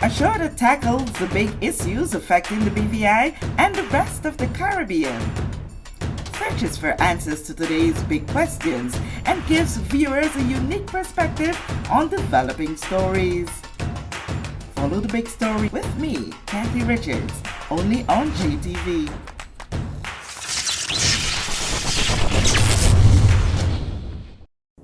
A show that tackles the big issues affecting the BVI and the rest of the Caribbean. Searches for answers to today's big questions and gives viewers a unique perspective on developing stories. Follow the big story with me, Kathy Richards, only on JTV.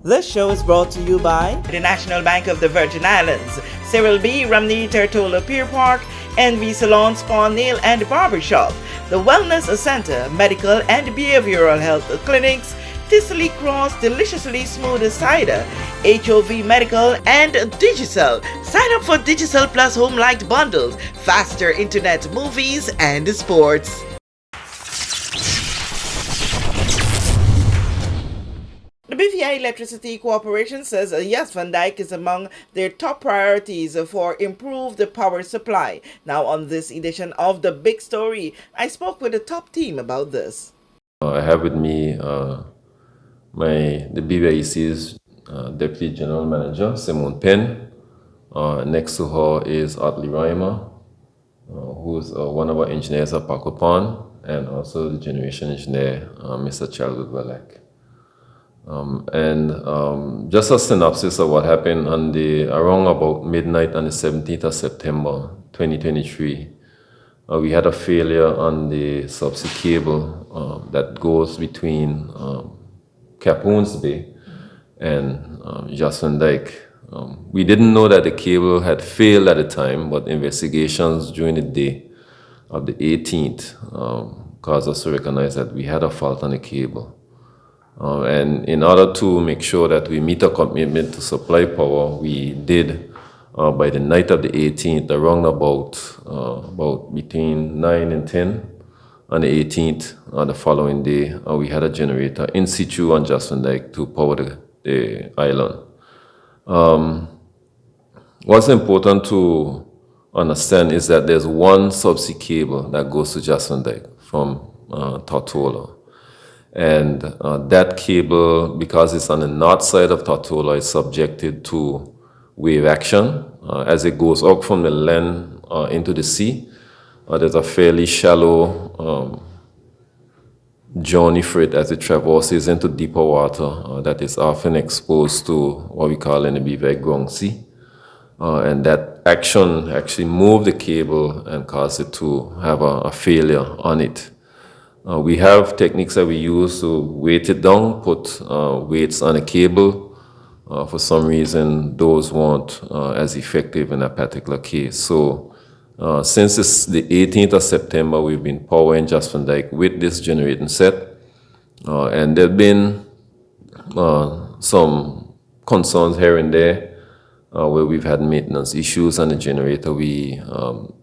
This show is brought to you by the National Bank of the Virgin Islands, Cyril B. Ramney Tertola Pier Park, NV Salon Spa Nail and Barbershop, the Wellness Center, Medical and Behavioral Health Clinics, Ticely Cross Deliciously Smooth Cider, HOV Medical, and Digicel. Sign up for Digicel Plus Home Light Bundles, faster internet, movies, and sports. The BVI Electricity Corporation says Jas Van Dijk is among their top priorities for improved power supply. Now on this edition of The Big Story, I spoke with the top team about this. I have with me the BVIC's Deputy General Manager, Simone Penn. Next to her is Otley Reimer, who's one of our engineers at Pacopan, and also the generation engineer, Mr. Chadwick Valek. Just a synopsis of what happened around about midnight on the 17th of September 2023. We had a failure on the subsea cable that goes between Capoons Bay and Jas Van Dijk. We didn't know that the cable had failed at the time, but investigations during the day of the 18th caused us to recognize that we had a fault on the cable. And in order to make sure that we meet our commitment to supply power, we did, by the night of the 18th, around about between 9 and 10 on the 18th, the following day, we had a generator in situ on Jas Van Dijk to power the island. What's important to understand is that there's one subsea cable that goes to Jas Van Dijk from Tortola. And that cable, because it's on the north side of Tortola, is subjected to wave action as it goes up from the land into the sea. There's a fairly shallow journey for it as it traverses into deeper water that is often exposed to what we call in the BVI ground sea. And that action actually moved the cable and caused it to have a failure on it. We have techniques that we use to weight it down, put weights on a cable. For some reason, those weren't as effective in that particular case. So since it's the 18th of September, we've been powering Jas Van Dijk with this generating set. And there have been some concerns here and there where we've had maintenance issues on the generator. We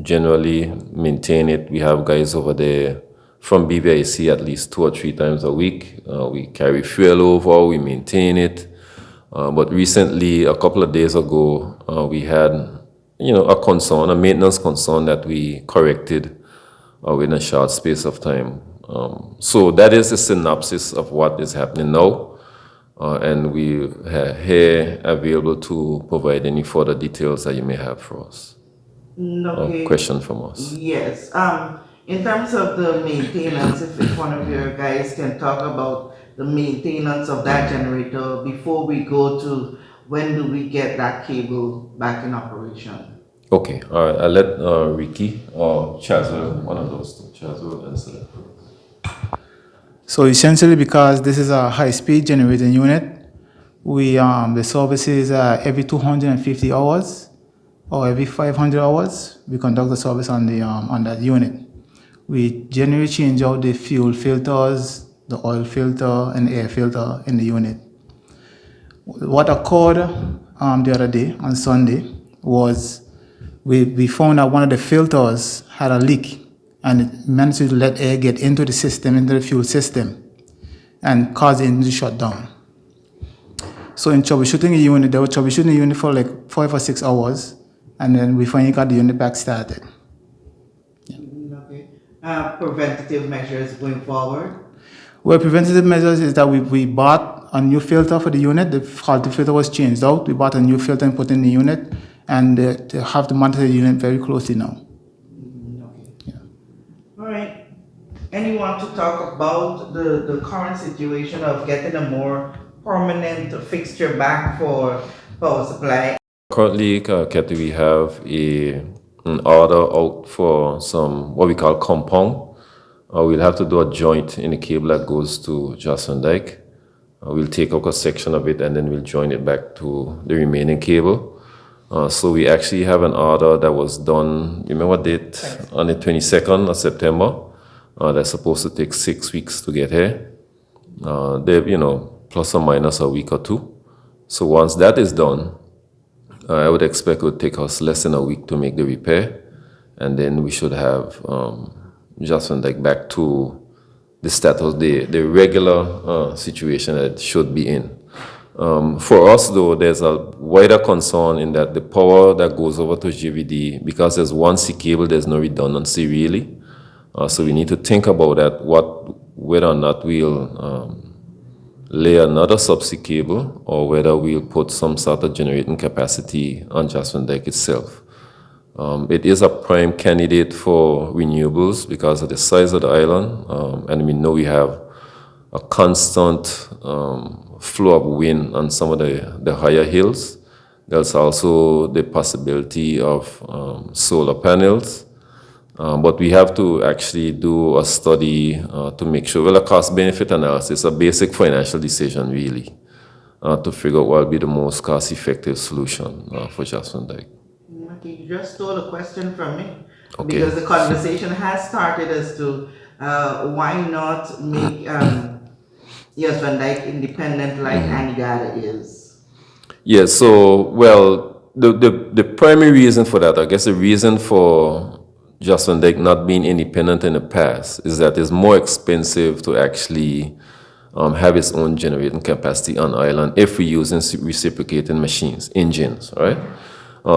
generally maintain it. We have guys over there from BVIC at least 2 or 3 times a week. We carry fuel over, we maintain it. But recently, a couple of days ago, we had a concern, a maintenance concern that we corrected within a short space of time. So that is the synopsis of what is happening now. And we are here available to provide any further details that you may have for us. Okay. Question from us. Yes. In terms of the maintenance, if one of your guys can talk about the maintenance of that generator before we go to when do we get that cable back in operation? Okay, all right. I'll let Ricky or Chazwell, one of those two, Chazwell answer that. So essentially, because this is a high-speed generating unit, we the service is every 250 hours or every 500 hours. We conduct the service on that unit. We generally change out the fuel filters, the oil filter, and the air filter in the unit. What occurred the other day, on Sunday, was we found that one of the filters had a leak, and it managed to let air get into the system, into the fuel system, and cause the engine to shut down. So in troubleshooting the unit, they were troubleshooting the unit for like 5 or 6 hours, and then we finally got the unit back started. Preventative measures going forward? Well, preventative measures is that we bought a new filter for the unit. The faulty filter was changed out. We bought a new filter and put in the unit, and they have to monitor the unit very closely now. All right. Anyone to talk about the current situation of getting a more permanent fixture back for power supply? Currently, Kathy, we have an order out for some what we call compound. We'll have to do a joint in the cable that goes to Jocelyn Dyke. We'll take out a section of it and then we'll join it back to the remaining cable. So we actually have an order that was done, remember what date? On the 22nd of September. That's supposed to take 6 weeks to get here. They, plus or minus a week or two. So once that is done, I would expect it would take us less than a week to make the repair, and then we should have Jocelyn Dyke back to the status, the regular situation that it should be in. For us, though, there's a wider concern in that the power that goes over to JVD, because there's one C cable, there's no redundancy really. So we need to think about that, whether or not we'll lay another subsea cable or whether we'll put some sort of generating capacity on Jocelyn Dyke itself. It is a prime candidate for renewables because of the size of the island, and we know we have a constant flow of wind on some of the higher hills. There's also the possibility of solar panels. But we have to actually do a study to make sure, a cost-benefit analysis, a basic financial decision really, to figure out what will be the most cost-effective solution for Jocelyn Dyke. Okay, you just stole a question from me. Okay. Because the conversation has started as to why not make Jocelyn Dyke independent like Anegada is. Yeah, so, the primary reason for that, I guess the reason for Jocelyn Dyke not being independent in the past is that it's more expensive to actually have its own generating capacity on island if we're using reciprocating machines, engines, right?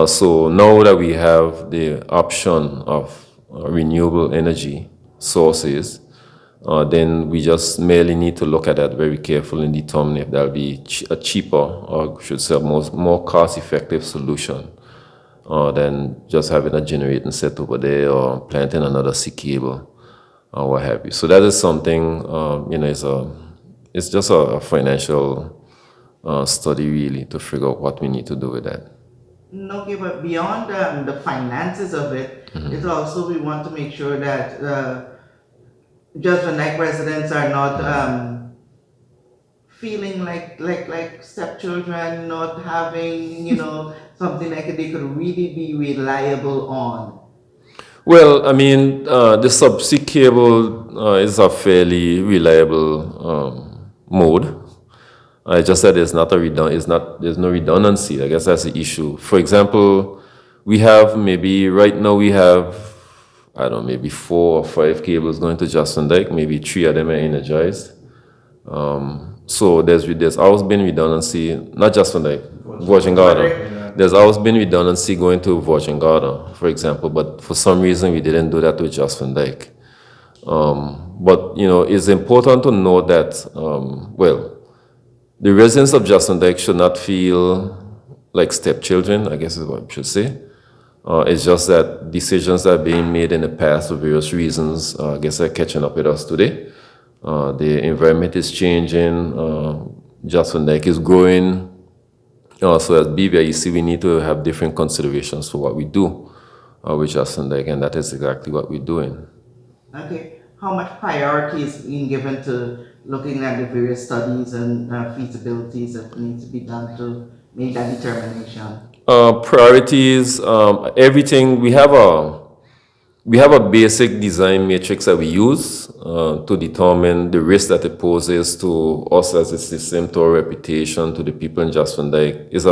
So now that we have the option of renewable energy sources, then we just merely need to look at that very carefully and determine if that'll be a cheaper, or should say, more cost-effective solution than just having a generating set over there or planting another sea cable or what have you. So that is something, it's just a financial study really to figure out what we need to do with that. Okay, but beyond the finances of it, it's also we want to make sure that Jocelyn Dyke residents are not feeling like stepchildren, not having, something like they could really be reliable on. Well, I mean, the subsea cable is a fairly reliable mode. I just said there's no redundancy. I guess that's the issue. For example, right now we have, I don't know, maybe 4 or 5 cables going to Jocelyn Dyke. Maybe 3 of them are energized. So there's always been redundancy, not just from like Virgin Garden. There's always been redundancy going to Virgin Garden, for example, but for some reason we didn't do that with Jocelyn Dyke. But it's important to know that the residents of Jocelyn Dyke should not feel like stepchildren, I guess is what I should say. It's just that decisions that are being made in the past for various reasons, I guess, are catching up with us today. The environment is changing. Jocelyn Dyke is growing. So as BVIEC, we need to have different considerations for what we do with Jocelyn Dyke, and that is exactly what we're doing. Okay. How much priority is being given to looking at the various studies and feasibilities that need to be done to make that determination? Priorities, everything. We have a basic design matrix that we use to determine the risk that it poses to us as a system, to our reputation, to the people in Jocelyn Dyke. It's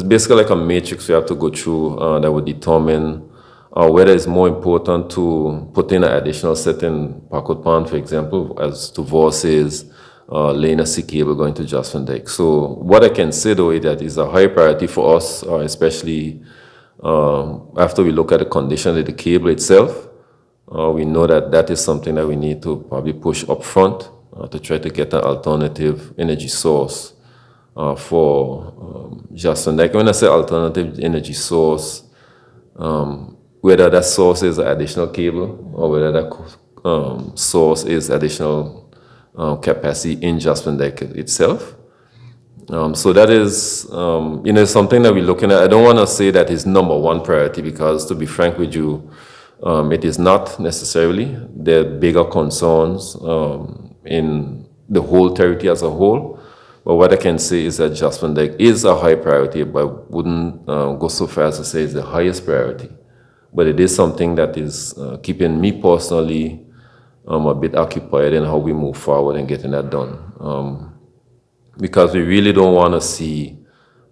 basically like a matrix we have to go through that would determine whether it's more important to put in an additional set in Parkwood Pond, for example, as to versus laying a sea cable going to Jocelyn Dyke. So what I can say though is that it's a high priority for us, especially after we look at the condition of the cable itself. We know that is something that we need to probably push up front to try to get an alternative energy source for Justin. Like when I say alternative energy source, whether that source is an additional cable or whether that source is additional capacity in Jasper Deck itself. So that is, something that we're looking at. I don't want to say that is number one priority because, to be frank with you, it is not necessarily. There are bigger concerns in the whole territory as a whole. But what I can say is that Jasper Deck is a high priority, but I wouldn't go so far as to say it's the highest priority. But it is something that is keeping me personally a bit occupied in how we move forward and getting that done. Because we really don't want to see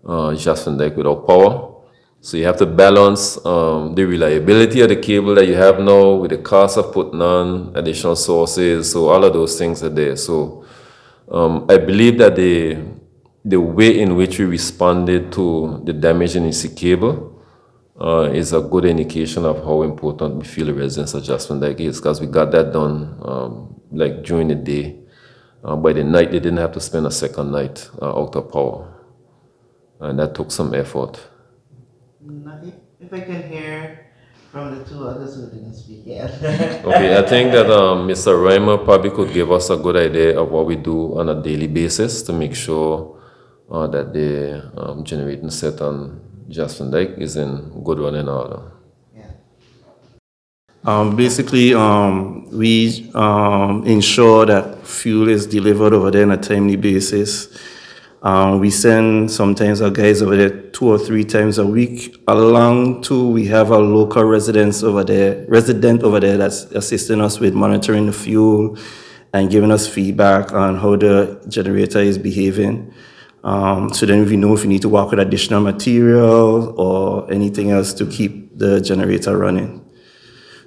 Jasper Deck without power. So you have to balance the reliability of the cable that you have now with the cost of putting on additional sources. So all of those things are there. So I believe that the way in which we responded to the damage in the cable is a good indication of how important we feel the residents of Jasper Deck is, because we got that done like during the day. By the night, they didn't have to spend a second night out of power. And that took some effort. If I can hear from the two others who didn't speak yet. Okay, I think that Mr. Reimer probably could give us a good idea of what we do on a daily basis to make sure that the generating set on Jasper Deck is in good running order. Basically, we ensure that fuel is delivered over there on a timely basis. We send sometimes our guys over there 2 or 3 times a week. Along too, we have a local resident over there that's assisting us with monitoring the fuel and giving us feedback on how the generator is behaving. So then we know if we need to work with additional material or anything else to keep the generator running.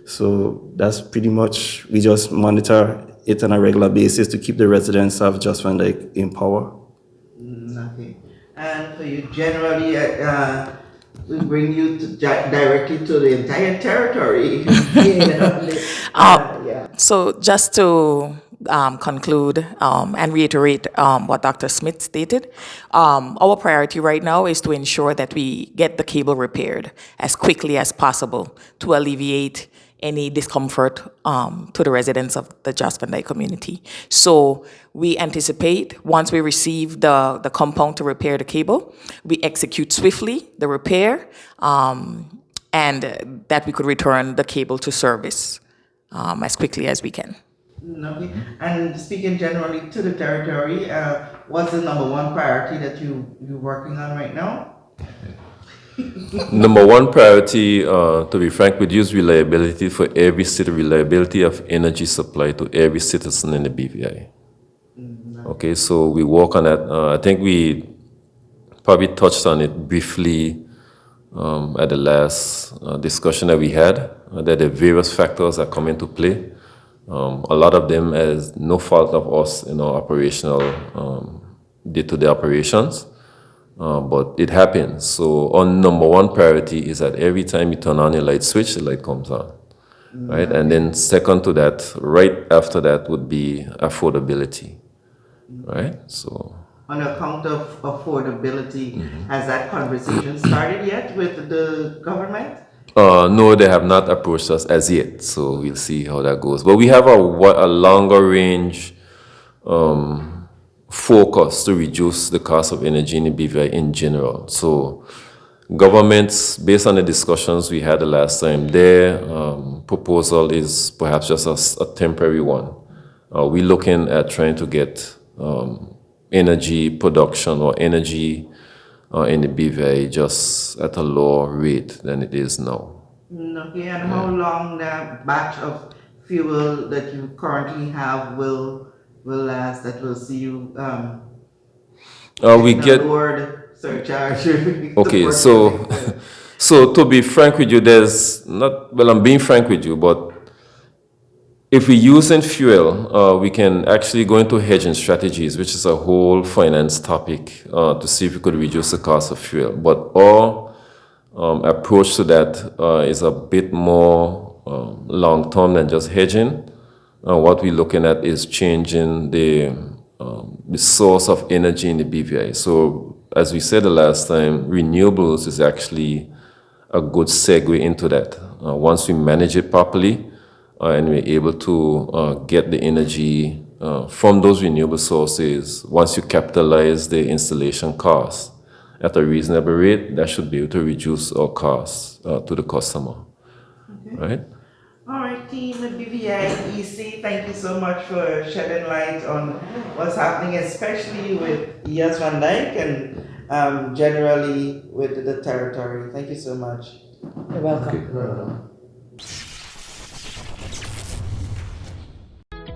So that's pretty much, we just monitor it on a regular basis to keep the residents of Jasper Deck in power. Okay. And for you, generally, we bring you directly to the entire territory. So just to conclude and reiterate what Dr. Smith stated, our priority right now is to ensure that we get the cable repaired as quickly as possible to alleviate any discomfort to the residents of the Jasper Deck community. So we anticipate once we receive the compound to repair the cable, we execute swiftly the repair and that we could return the cable to service as quickly as we can. Okay. And speaking generally to the territory, what's the number one priority that you're working on right now? Number one priority, to be frank with you, is reliability for every city, reliability of energy supply to every citizen in the BVI. Okay, so we work on that. I think we probably touched on it briefly at the last discussion that we had, that the various factors that come into play. A lot of them as no fault of us in our operational day-to-day operations. But it happens. So our number one priority is that every time you turn on your light switch, the light comes on, right? And then second to that, right after that would be affordability, right? So on account of affordability, has that conversation started yet with the government? No, they have not approached us as yet. So we'll see how that goes. But we have a longer range focus to reduce the cost of energy in the BVI in general. So governments, based on the discussions we had the last time, their proposal is perhaps just a temporary one. We're looking at trying to get energy production or energy in the BVI just at a lower rate than it is now. Okay, and how long that batch of fuel that you currently have will last, that will see you we get lowered surcharge? Okay, so to be frank with you, there's not, well, I'm being frank with you, but if we're using fuel, we can actually go into hedging strategies, which is a whole finance topic, to see if we could reduce the cost of fuel. But our approach to that is a bit more long-term than just hedging. What we're looking at is changing the the source of energy in the BVI. So as we said the last time, renewables is actually a good segue into that. Once we manage it properly and we're able to get the energy from those renewable sources, once you capitalize the installation costs at a reasonable rate, that should be able to reduce our costs to the customer, right? All right, team at BVI EC, thank you so much for shedding light on what's happening, especially with Yas Van Dyke and generally with the territory. Thank you so much. You're welcome.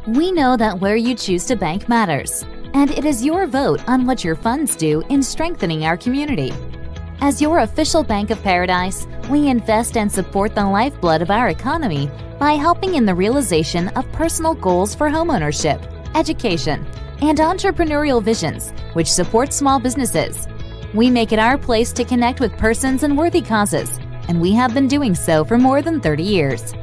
We know that where you choose to bank matters, and it is your vote on what your funds do in strengthening our community. As your official Bank of Paradise, we invest and support the lifeblood of our economy by helping in the realization of personal goals for homeownership, education, and entrepreneurial visions, which support small businesses. We make it our place to connect with persons and worthy causes, and we have been doing so for more than 30 years.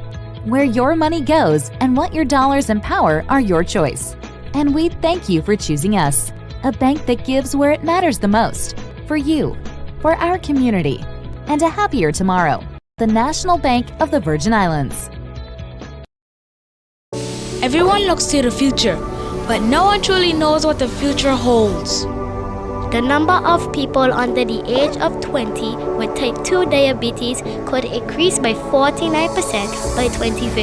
Where your money goes and what your dollars empower are your choice. And we thank you for choosing us, a bank that gives where it matters the most, for you, for our community, and a happier tomorrow. The National Bank of the Virgin Islands. Everyone looks to the future, but no one truly knows what the future holds. The number of people under the age of 20 with type 2 diabetes could increase by 49% by 2050.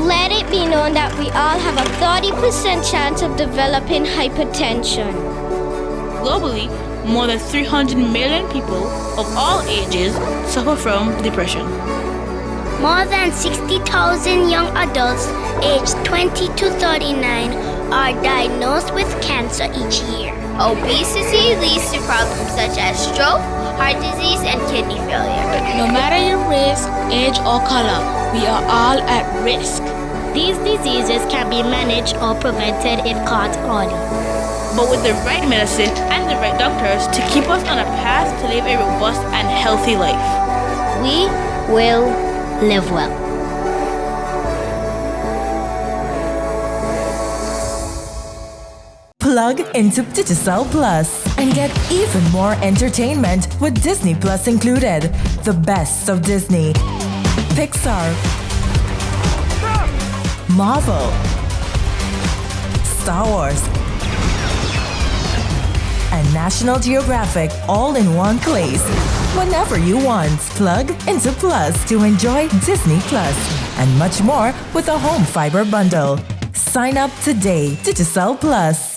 Let it be known that we all have a 30% chance of developing hypertension. Globally, more than 300 million people of all ages suffer from depression. More than 60,000 young adults aged 20 to 39 are diagnosed with cancer each year. Obesity leads to problems such as stroke, heart disease, and kidney failure. No matter your race, age, or color, we are all at risk. These diseases can be managed or prevented if caught early. But with the right medicine and the right doctors to keep us on a path to live a robust and healthy life, we will live well. Plug into Digicel Plus and get even more entertainment with Disney Plus included. The best of Disney, Pixar, Marvel, Star Wars, and National Geographic all in one place. Whenever you want, plug into Plus to enjoy Disney Plus and much more with a home fiber bundle. Sign up today. Digicel Plus.